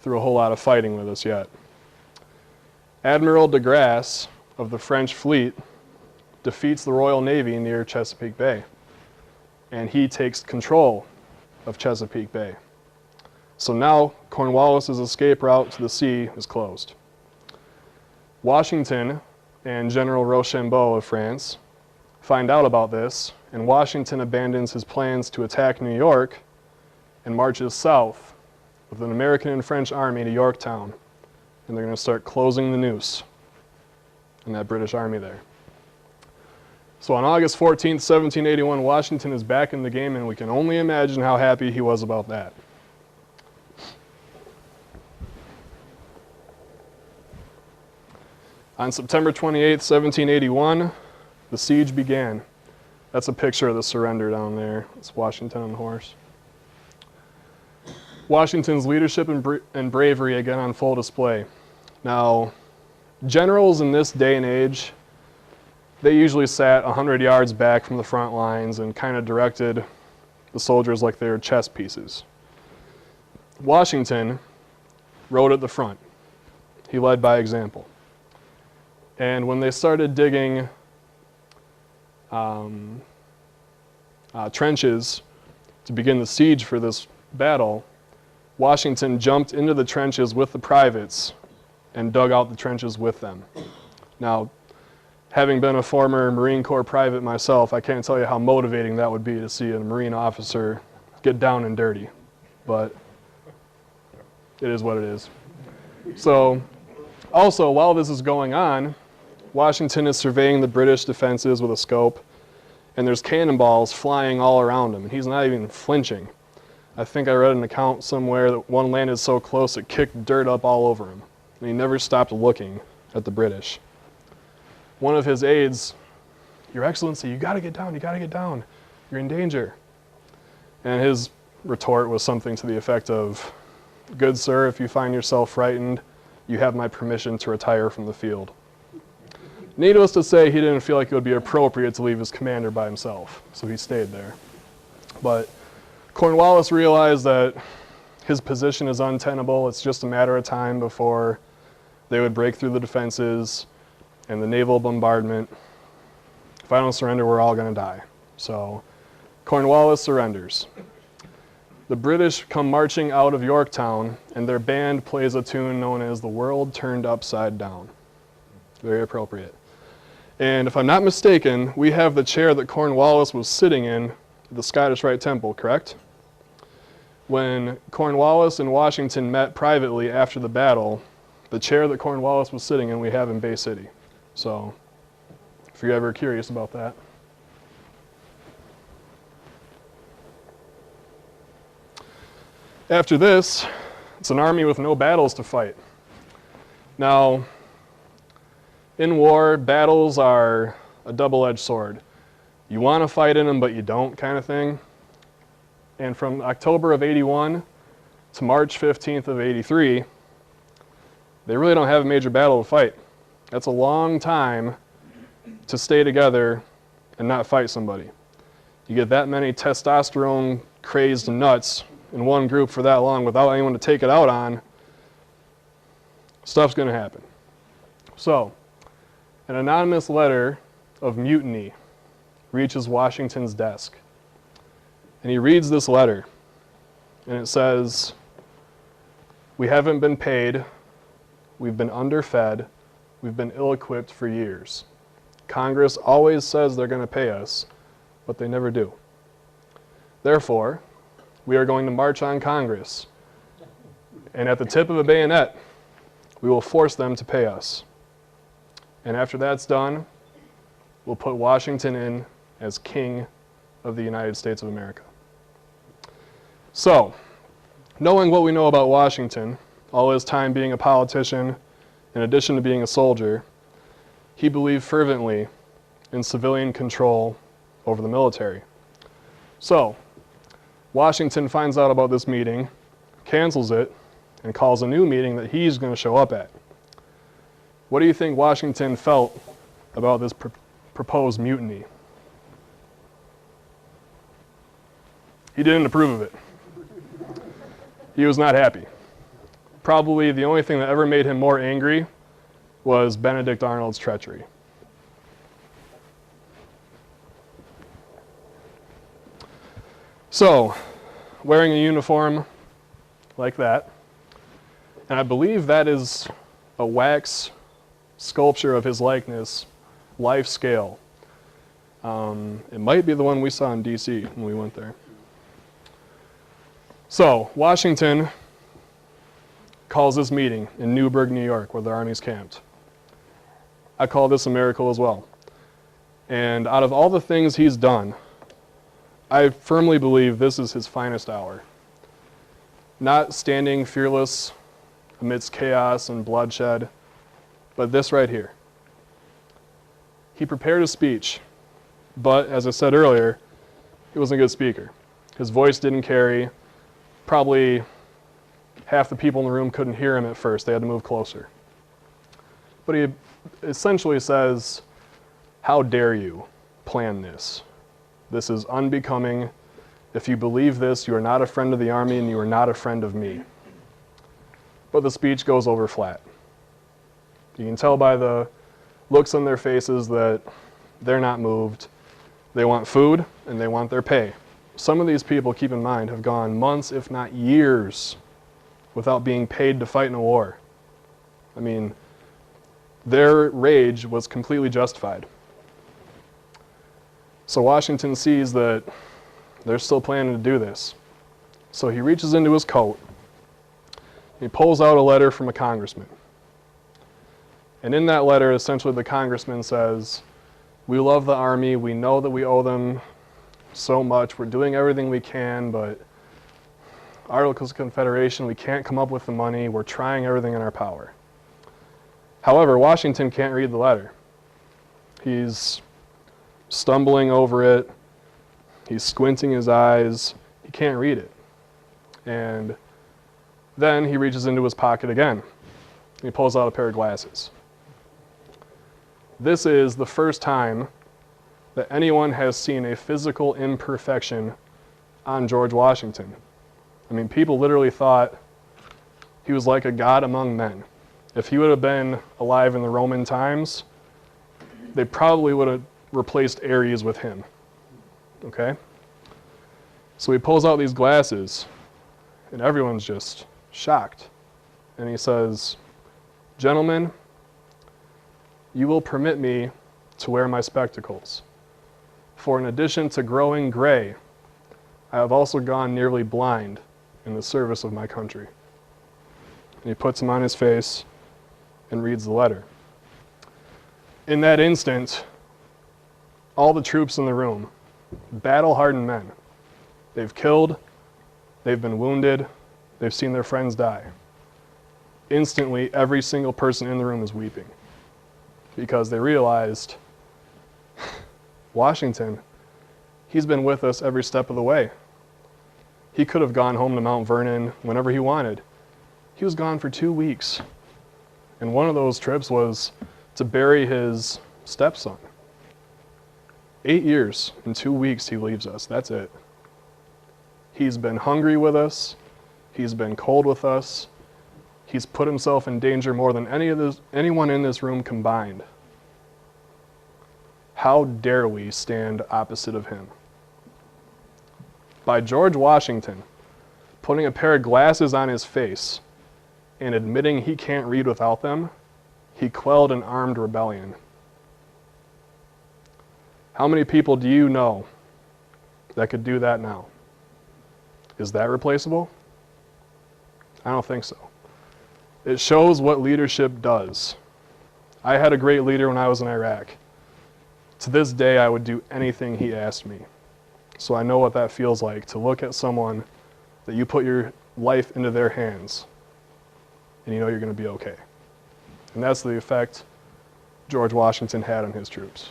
through a whole lot of fighting with us yet. Admiral de Grasse of the French fleet defeats the Royal Navy near Chesapeake Bay, and he takes control of Chesapeake Bay. So now Cornwallis's escape route to the sea is closed. Washington and General Rochambeau of France find out about this, and Washington abandons his plans to attack New York and marches south with an American and French army to Yorktown, and they're going to start closing the noose in that British army there. So on August 14th, 1781, Washington is back in the game, and we can only imagine how happy he was about that. On September 28th, 1781, the siege began. That's a picture of the surrender down there. It's Washington on the horse. Washington's leadership and bravery again on full display. Now, generals in this day and age, they usually sat 100 yards back from the front lines and kind of directed the soldiers like they were chess pieces. Washington rode at the front. He led by example. And when they started digging trenches to begin the siege for this battle, Washington jumped into the trenches with the privates and dug out the trenches with them. Now, having been a former Marine Corps private myself, I can't tell you how motivating that would be to see a Marine officer get down and dirty, but it is what it is. So, also, while this is going on, Washington is surveying the British defenses with a scope, and there's cannonballs flying all around him, and he's not even flinching. I think I read an account somewhere that one landed so close it kicked dirt up all over him, and he never stopped looking at the British. One of his aides, "Your Excellency, you gotta get down, you gotta get down. You're in danger." And his retort was something to the effect of, "Good sir, if you find yourself frightened, you have my permission to retire from the field." Needless to say, he didn't feel like it would be appropriate to leave his commander by himself, so he stayed there. But Cornwallis realized that his position is untenable. It's just a matter of time before they would break through the defenses and the naval bombardment. If I don't surrender, we're all going to die. So Cornwallis surrenders. The British come marching out of Yorktown, and their band plays a tune known as The World Turned Upside Down. Very appropriate. And if I'm not mistaken, we have the chair that Cornwallis was sitting in at the Scottish Rite Temple, correct? When Cornwallis and Washington met privately after the battle, the chair that Cornwallis was sitting in we have in Bay City. So, if you're ever curious about that. After this, it's an army with no battles to fight. Now, in war, battles are a double-edged sword. You want to fight in them, but you don't, kind of thing. And from October of 81 to March 15th of 83, they really don't have a major battle to fight. That's a long time to stay together and not fight somebody. You get that many testosterone-crazed nuts in one group for that long without anyone to take it out on, stuff's going to happen. So, an anonymous letter of mutiny reaches Washington's desk. And he reads this letter, and it says, "We haven't been paid, we've been underfed, we've been ill-equipped for years. Congress always says they're going to pay us, but they never do. Therefore, we are going to march on Congress, and at the tip of a bayonet, we will force them to pay us. And after that's done, we'll put Washington in as King of the United States of America." So, knowing what we know about Washington, all his time being a politician, in addition to being a soldier, he believed fervently in civilian control over the military. So, Washington finds out about this meeting, cancels it, and calls a new meeting that he's going to show up at. What do you think Washington felt about this proposed mutiny? He didn't approve of it. He was not happy. Probably the only thing that ever made him more angry was Benedict Arnold's treachery. So, wearing a uniform like that, and I believe that is a wax sculpture of his likeness, life scale. It might be the one we saw in DC when we went there. So, Washington calls this meeting in Newburgh, New York, where the army's camped. I call this a miracle as well. And out of all the things he's done, I firmly believe this is his finest hour. Not standing fearless amidst chaos and bloodshed, but this right here. He prepared a speech, but as I said earlier, he wasn't a good speaker. His voice didn't carry. Probably half the people in the room couldn't hear him at first. They had to move closer. But he essentially says, "How dare you plan this? This is unbecoming. If you believe this, you are not a friend of the army and you are not a friend of me." But the speech goes over flat. You can tell by the looks on their faces that they're not moved. They want food and they want their pay. Some of these people, keep in mind, have gone months, if not years, without being paid to fight in a war. I mean, their rage was completely justified. So Washington sees that they're still planning to do this. So he reaches into his coat. He pulls out a letter from a congressman. And in that letter, essentially the congressman says, "We love the army. We know that we owe them so much. We're doing everything we can, but Articles of Confederation, we can't come up with the money. We're trying everything in our power." However, Washington can't read the letter. He's stumbling over it. He's squinting his eyes. He can't read it. And then he reaches into his pocket again. He pulls out a pair of glasses. This is the first time that anyone has seen a physical imperfection on George Washington. I mean, people literally thought he was like a god among men. If he would have been alive in the Roman times, they probably would have replaced Ares with him. Okay? So he pulls out these glasses, and everyone's just shocked. And he says, "Gentlemen, you will permit me to wear my spectacles. For in addition to growing gray, I have also gone nearly blind in the service of my country." And he puts them on his face and reads the letter. In that instant, all the troops in the room, battle-hardened men, they've killed, they've been wounded, they've seen their friends die. Instantly, every single person in the room is weeping because they realized, Washington, he's been with us every step of the way. He could have gone home to Mount Vernon whenever he wanted. He was gone for 2 weeks. And one of those trips was to bury his stepson. 8 years and 2 weeks he leaves us. That's it. He's been hungry with us. He's been cold with us. He's put himself in danger more than anyone in this room combined. How dare we stand opposite of him? By George Washington putting a pair of glasses on his face and admitting he can't read without them, he quelled an armed rebellion. How many people do you know that could do that now? Is that replaceable? I don't think so. It shows what leadership does. I had a great leader when I was in Iraq. To this day, I would do anything he asked me. So I know what that feels like, to look at someone that you put your life into their hands and you know you're going to be okay. And that's the effect George Washington had on his troops.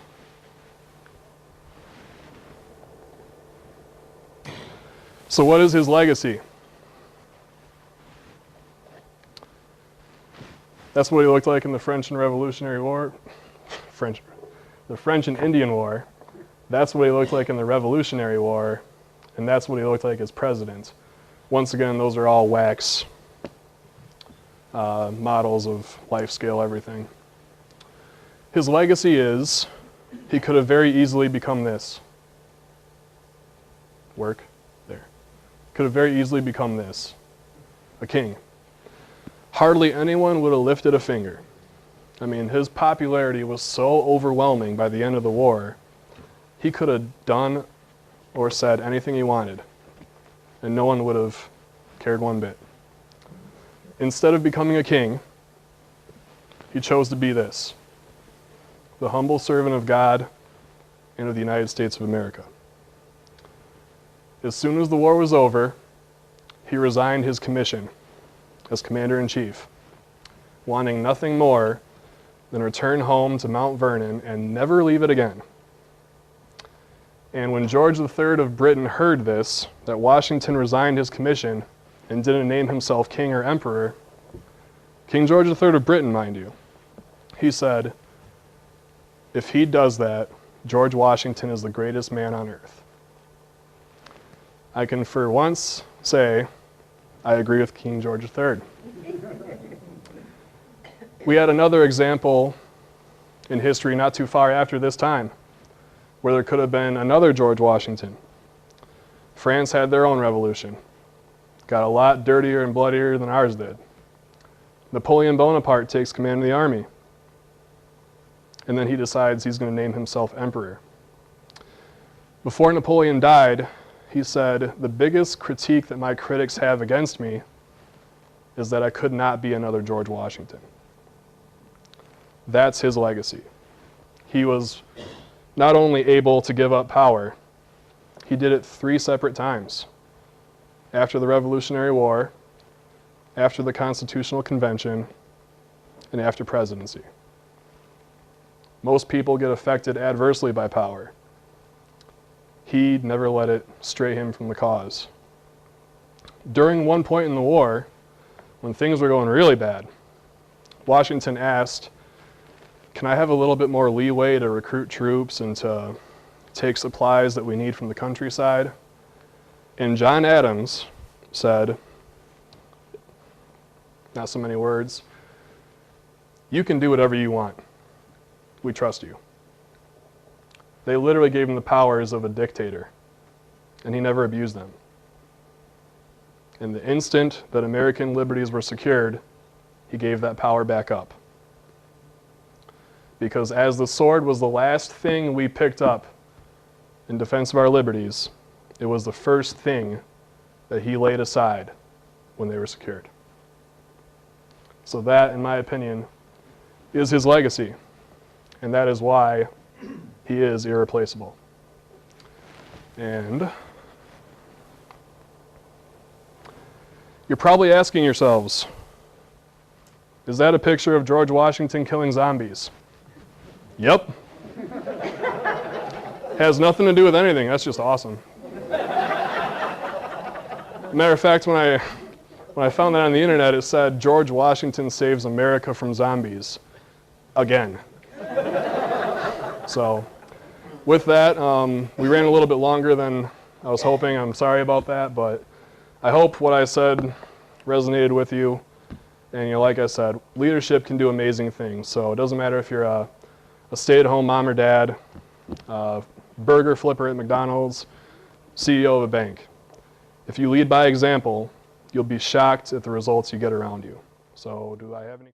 So what is his legacy? That's what he looked like in the French and Revolutionary War. The French and Indian War. That's what he looked like in the Revolutionary War. And that's what he looked like as president. Once again, those are all wax models of life scale, everything. His legacy is, he could have very easily become this. Work, there. Could have very easily become this, a king. Hardly anyone would have lifted a finger. I mean, his popularity was so overwhelming by the end of the war, he could have done or said anything he wanted, and no one would have cared one bit. Instead of becoming a king, he chose to be this, the humble servant of God and of the United States of America. As soon as the war was over, he resigned his commission as commander-in-chief, wanting nothing more than return home to Mount Vernon and never leave it again. And when George III of Britain heard this, that Washington resigned his commission and didn't name himself king or emperor, King George III of Britain, mind you, he said, if he does that, George Washington is the greatest man on earth. I can for once say I agree with King George III. We had another example in history not too far after this time, where there could have been another George Washington. France had their own revolution. Got a lot dirtier and bloodier than ours did. Napoleon Bonaparte takes command of the army. And then he decides he's going to name himself emperor. Before Napoleon died, he said, the biggest critique that my critics have against me is that I could not be another George Washington. That's his legacy. He was not only able to give up power, he did it 3 separate times. After the Revolutionary War, after the Constitutional Convention, and after presidency. Most people get affected adversely by power. He never let it stray him from the cause. During one point in the war, when things were going really bad, Washington asked, can I have a little bit more leeway to recruit troops and to take supplies that we need from the countryside? And John Adams said, not so many words, you can do whatever you want. We trust you. They literally gave him the powers of a dictator, and he never abused them. And the instant that American liberties were secured, he gave that power back up. Because as the sword was the last thing we picked up in defense of our liberties, it was the first thing that he laid aside when they were secured. So that, in my opinion, is his legacy. And that is why he is irreplaceable. And you're probably asking yourselves, is that a picture of George Washington killing zombies? Yep. Has nothing to do with anything. That's just awesome. Matter of fact, when I found that on the internet, it said George Washington saves America from zombies again. So with that, we ran a little bit longer than I was hoping. I'm sorry about that, but I hope what I said resonated with you. And like I said, leadership can do amazing things. So it doesn't matter if you're a stay-at-home mom or dad, burger flipper at McDonald's, CEO of a bank. If you lead by example, you'll be shocked at the results you get around you. So do I have any